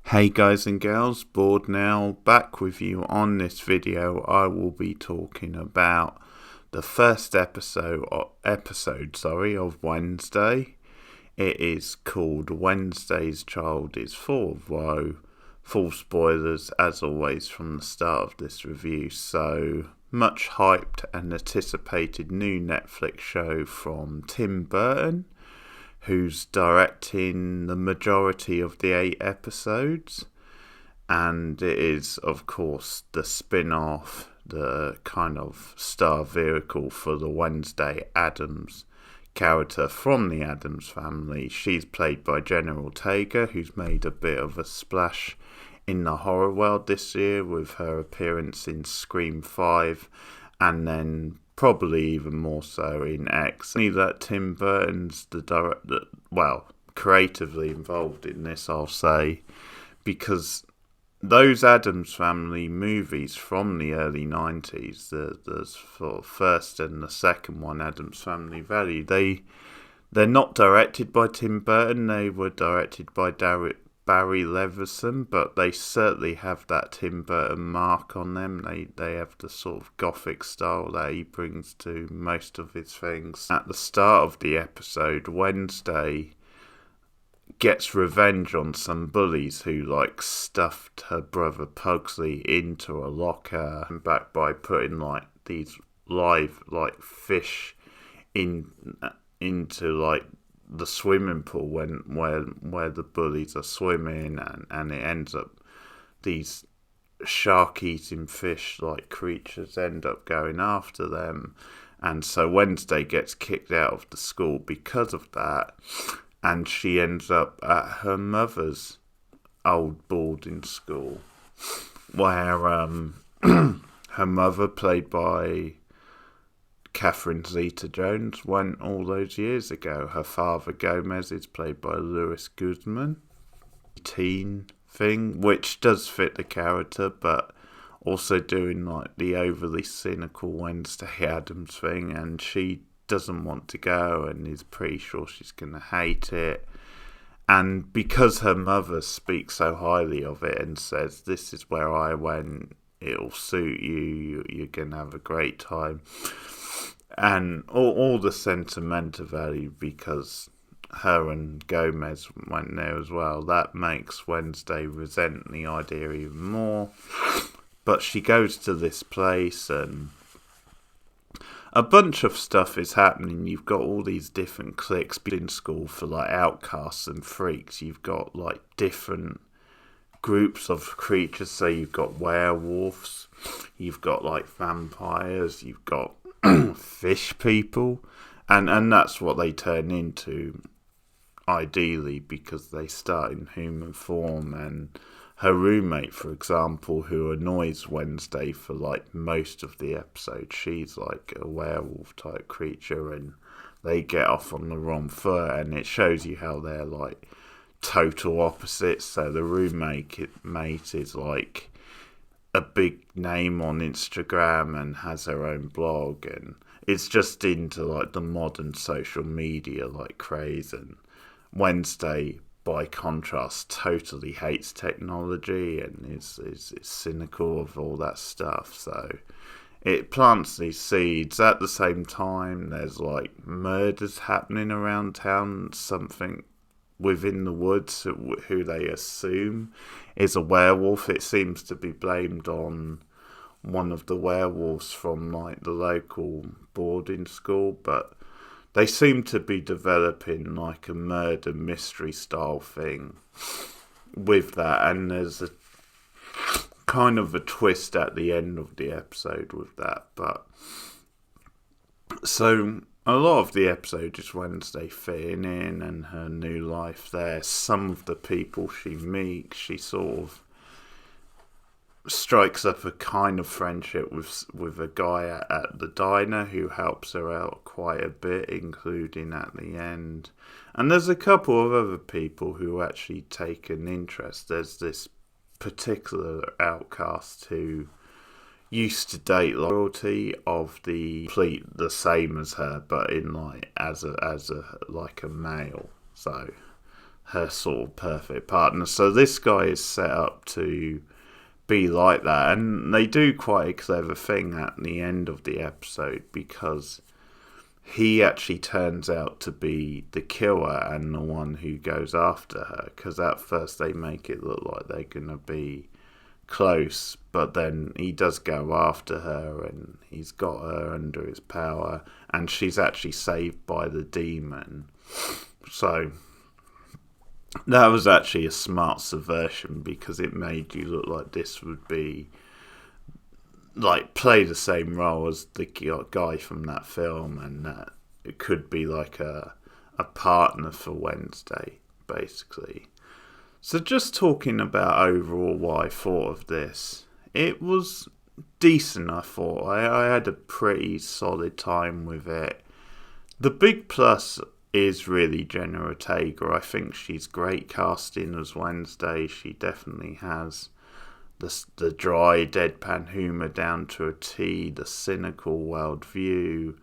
Hey guys and girls, Bored now, back with you on this video. I will be talking about the first episode of Wednesday. It is called Wednesday's Child is Full of Woe. Full spoilers as always from the start of this review. So much hyped and anticipated new Netflix show from Tim Burton, who's directing the majority of the 8 episodes, and it is of course the spin-off, the kind of star vehicle for the Wednesday Addams character from the Addams family. She's played by Jenna Ortega, who's made a bit of a splash in the horror world this year with her appearance in Scream 5 and then probably even more so in X. Only that Tim Burton's the director, creatively involved in this, I'll say, because those Addams Family movies from the early 90s, the first and the second one, Addams Family Value, they're not directed by Tim Burton. They were directed by Barry Levinson, but they certainly have that Tim Burton mark on them. They have the sort of gothic style that he brings to most of his things. At the start of the episode, Wednesday gets revenge on some bullies who stuffed her brother Pugsley into a locker, and back by putting these live fish into the swimming pool where the bullies are swimming, and it ends up these shark-eating fish creatures end up going after them, and so Wednesday gets kicked out of the school because of that, and she ends up at her mother's old boarding school where her mother, played by Catherine Zeta-Jones, went all those years ago. Her father, Gomez, is played by Louis Guzman. Teen thing, which does fit the character, but also doing the overly cynical Wednesday Addams thing, and she doesn't want to go and is pretty sure she's going to hate it. And because her mother speaks so highly of it and says, "This is where I went, it'll suit you, you're going to have a great time," and all the sentimental value because her and Gomez went there as well, that makes Wednesday resent the idea even more. But she goes to this place and a bunch of stuff is happening. You've got all these different cliques in school for outcasts and freaks. You've got different groups of creatures. So you've got werewolves, you've got vampires, you've got fish people, and that's what they turn into ideally, because they start in human form. And her roommate, for example, who annoys Wednesday for most of the episode, she's a werewolf type creature, and they get off on the wrong foot, and it shows you how they're total opposites. So the roommate is a big name on Instagram and has her own blog, and it's just into the modern social media craze. And Wednesday, by contrast, totally hates technology and is cynical of all that stuff. So it plants these seeds. At the same time, there's murders happening around town. Something within the woods who they assume is a werewolf. It seems to be blamed on one of the werewolves from the local boarding school, but they seem to be developing a murder mystery style thing with that, and there's a kind of a twist at the end of the episode with that. But so a lot of the episode is Wednesday fitting in and her new life there. Some of the people she meets, she sort of strikes up a kind of friendship with a guy at the diner who helps her out quite a bit, including at the end. And there's a couple of other people who actually take an interest. There's this particular outcast who used to date royalty of the same as her, but in as a male. So her sort of perfect partner. So this guy is set up to be like that, and they do quite a clever thing at the end of the episode, because he actually turns out to be the killer and the one who goes after her, because at first they make it look like they're going to be close, but then he does go after her and he's got her under his power, and she's actually saved by the demon. So that was actually a smart subversion, because it made you look like this would be like play the same role as the guy from that film, and that it could be like a partner for Wednesday, basically. So just talking about overall what I thought of this, it was decent, I thought. I had a pretty solid time with it. The big plus is really Jenna Ortega. I think she's great casting as Wednesday. She definitely has the dry, deadpan humour down to a T, the cynical worldview,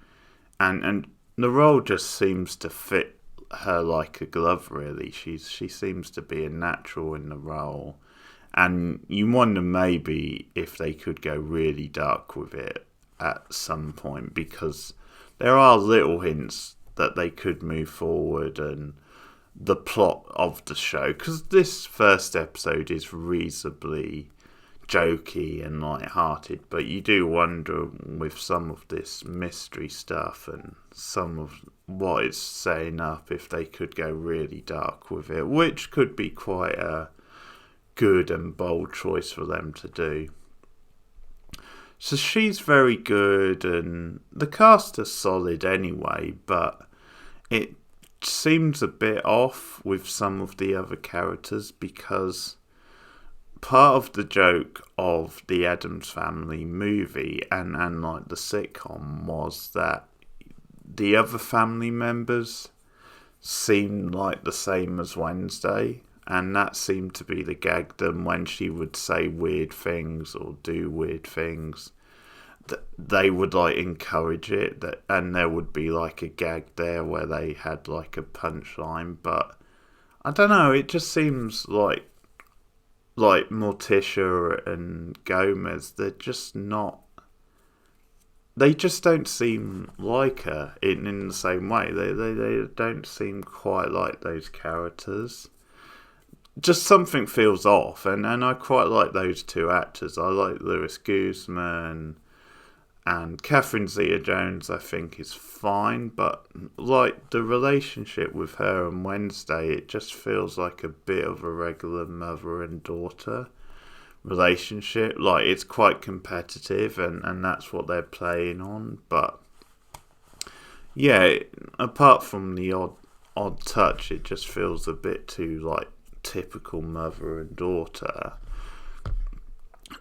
and the role just seems to fit her like a glove, really. She seems to be a natural in the role, and you wonder maybe if they could go really dark with it at some point, because there are little hints that they could move forward, and the plot of the show, because this first episode is reasonably jokey and light-hearted, but you do wonder with some of this mystery stuff and some of what it's setting up if they could go really dark with it, which could be quite a good and bold choice for them to do. So she's very good, and the cast is solid anyway, but it seems a bit off with some of the other characters, because part of the joke of the Addams Family movie and like the sitcom was that the other family members seemed like the same as Wednesday, and that seemed to be the gag. Them when she would say weird things or do weird things, they would like encourage it, and there would be like a gag there where they had like a punchline. But I don't know, it just seems like Morticia and Gomez, they're just not. They just don't seem like her in the same way. They don't seem quite like those characters. Just something feels off, and I quite like those two actors. I like Louis Guzman, and Catherine Zeta-Jones I think is fine, but like the relationship with her and Wednesday, it just feels like a bit of a regular mother and daughter relationship. Like, it's quite competitive, and that's what they're playing on. But yeah, apart from the odd touch, it just feels a bit too like typical mother and daughter.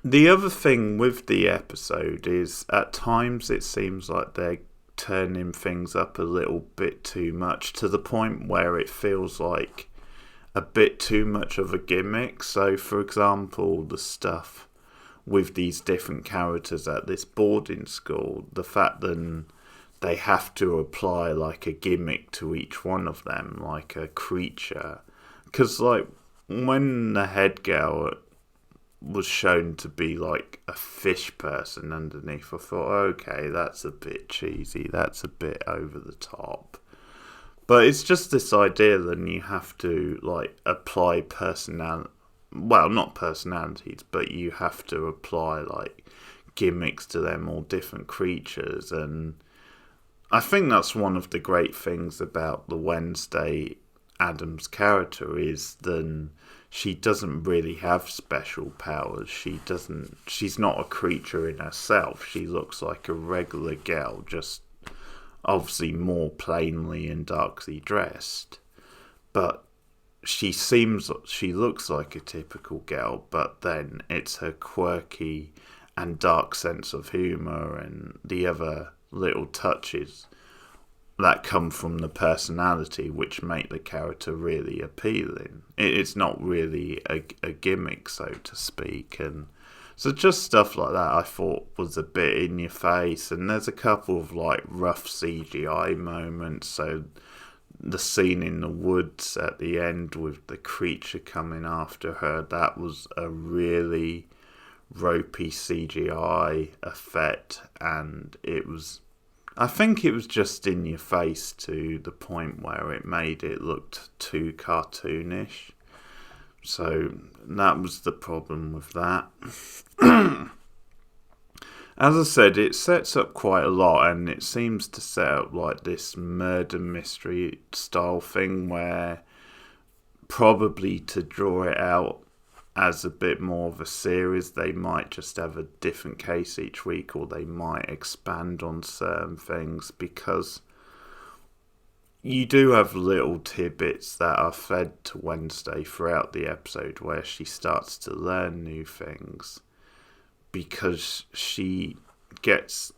The other thing with the episode is at times it seems like they're turning things up a little bit too much, to the point where it feels like a bit too much of a gimmick. So, for example, the stuff with these different characters at this boarding school, the fact that they have to apply like a gimmick to each one of them, like a creature. Because like when the head girl was shown to be like a fish person underneath, I thought, okay, that's a bit cheesy, that's a bit over the top. But it's just this idea that you have to like apply not personalities, but you have to apply like gimmicks to them, all different creatures. And I think that's one of the great things about the Wednesday Addams character, is that she doesn't really have special powers. She's not a creature in herself. She looks like a regular girl, just obviously more plainly and darkly dressed. But she looks like a typical girl, but then it's her quirky and dark sense of humour and the other little touches that come from the personality which make the character really appealing. It's not really a gimmick, so to speak. And so just stuff like that I thought was a bit in your face. And there's a couple of like rough CGI moments. So the scene in the woods at the end with the creature coming after her, that was a really ropey CGI effect, and I think it was just in your face to the point where it made it look too cartoonish. So that was the problem with that. As I said, it sets up quite a lot, and it seems to set up like this murder mystery style thing where probably to draw it out as a bit more of a series, they might just have a different case each week, or they might expand on certain things, because you do have little tidbits that are fed to Wednesday throughout the episode where she starts to learn new things, because it gets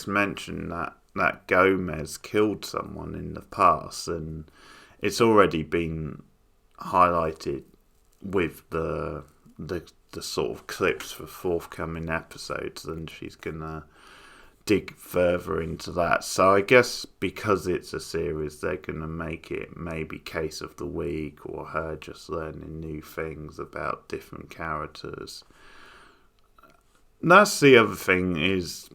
mentioned that Gomez killed someone in the past, and it's already been highlighted with the sort of clips for forthcoming episodes, and she's gonna dig further into that. So I guess because it's a series, they're gonna make it maybe case of the week, or her just learning new things about different characters. That's the other thing is,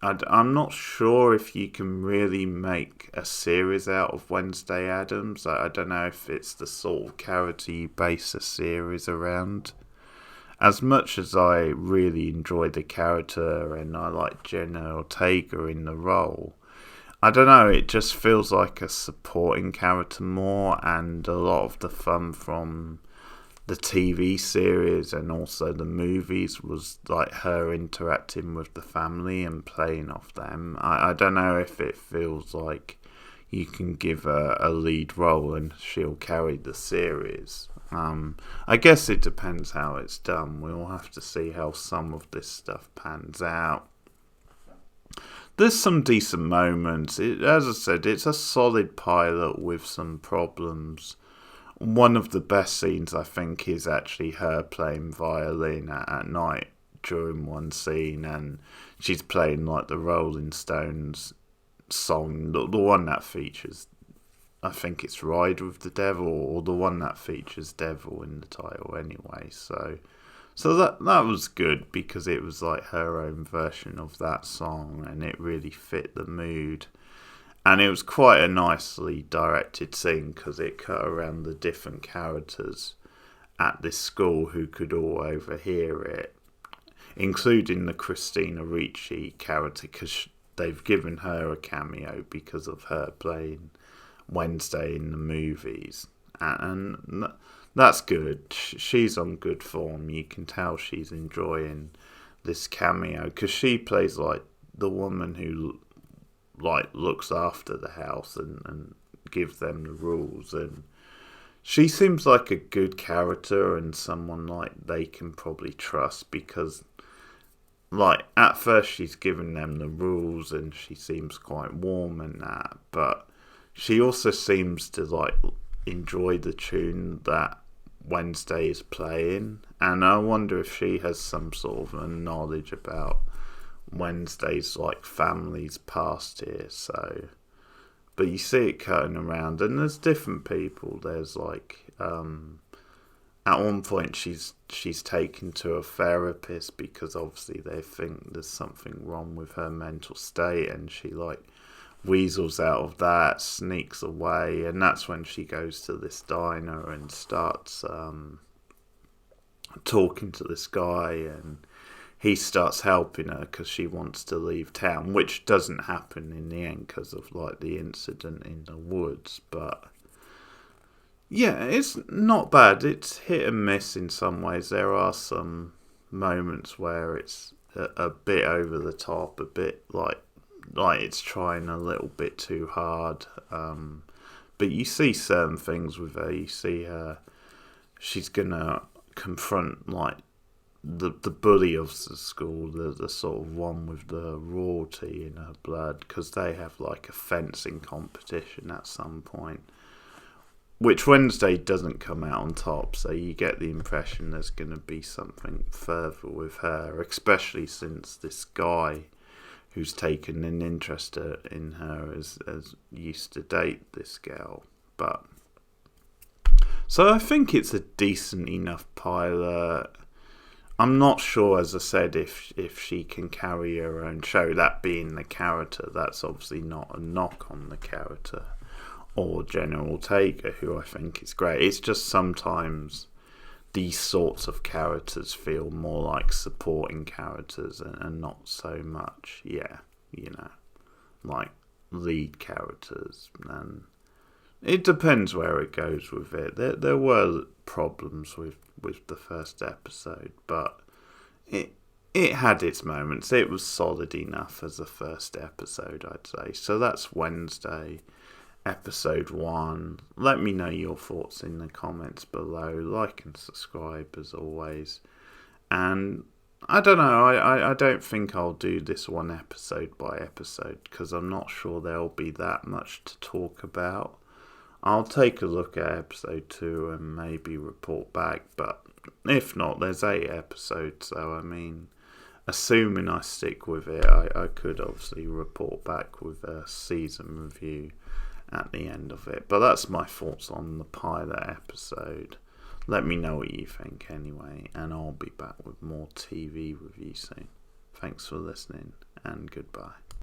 I'm not sure if you can really make a series out of Wednesday Addams. I don't know if it's the sort of character you base a series around. As much as I really enjoy the character and I like Jenna Ortega in the role, I don't know, it just feels like a supporting character more, and a lot of the fun from the TV series and also the movies was like her interacting with the family and playing off them. I don't know if it feels like you can give her a lead role and she'll carry the series. I guess it depends how it's done. We'll have to see how some of this stuff pans out. There's some decent moments. As I said, it's a solid pilot with some problems. One of the best scenes, I think, is actually her playing violin at night during one scene, and she's playing like the Rolling Stones song, the one that features, I think it's Ride with the Devil, or the one that features Devil in the title anyway. So that was good, because it was like her own version of that song, and it really fit the mood. And it was quite a nicely directed scene, because it cut around the different characters at this school who could all overhear it, including the Christina Ricci character, because they've given her a cameo because of her playing Wednesday in the movies. And that's good. She's on good form. You can tell she's enjoying this cameo, because she plays like the woman who like looks after the house and gives them the rules, and she seems like a good character and someone like they can probably trust, because like at first she's giving them the rules and she seems quite warm and that, but she also seems to like enjoy the tune that Wednesday is playing, and I wonder if she has some sort of a knowledge about Wednesday's like family's past here. So, but you see it cutting around, and there's different people. There's like at one point she's taken to a therapist because obviously they think there's something wrong with her mental state, and she like weasels out of that, sneaks away, and that's when she goes to this diner and starts talking to this guy, and he starts helping her because she wants to leave town, which doesn't happen in the end because of like the incident in the woods. But yeah, it's not bad. It's hit and miss in some ways. There are some moments where it's a bit over the top, a bit like it's trying a little bit too hard. But you see certain things with her. You see her, she's gonna confront like the bully of the school, the sort of one with the royalty in her blood, because they have like a fencing competition at some point, which Wednesday doesn't come out on top, so you get the impression there's going to be something further with her, especially since this guy who's taken an interest in her as used to date this girl. But so I think it's a decent enough pilot. I'm not sure, as I said, if she can carry her own show. That being the character, that's obviously not a knock on the character or Jenna Ortega, who I think is great. It's just sometimes these sorts of characters feel more like supporting characters and not so much, like lead characters. And it depends where it goes with it. There were problems with the first episode, but it had its moments. It was solid enough as a first episode, I'd say. So that's Wednesday, episode 1. Let me know your thoughts in the comments below. Like and subscribe as always. And I don't know, I don't think I'll do this one episode by episode because I'm not sure there'll be that much to talk about. I'll take a look at episode 2 and maybe report back, but if not, there's 8 episodes, so I mean, assuming I stick with it, I could obviously report back with a season review at the end of it. But that's my thoughts on the pilot episode. Let me know what you think anyway, and I'll be back with more TV reviews soon. Thanks for listening, and goodbye.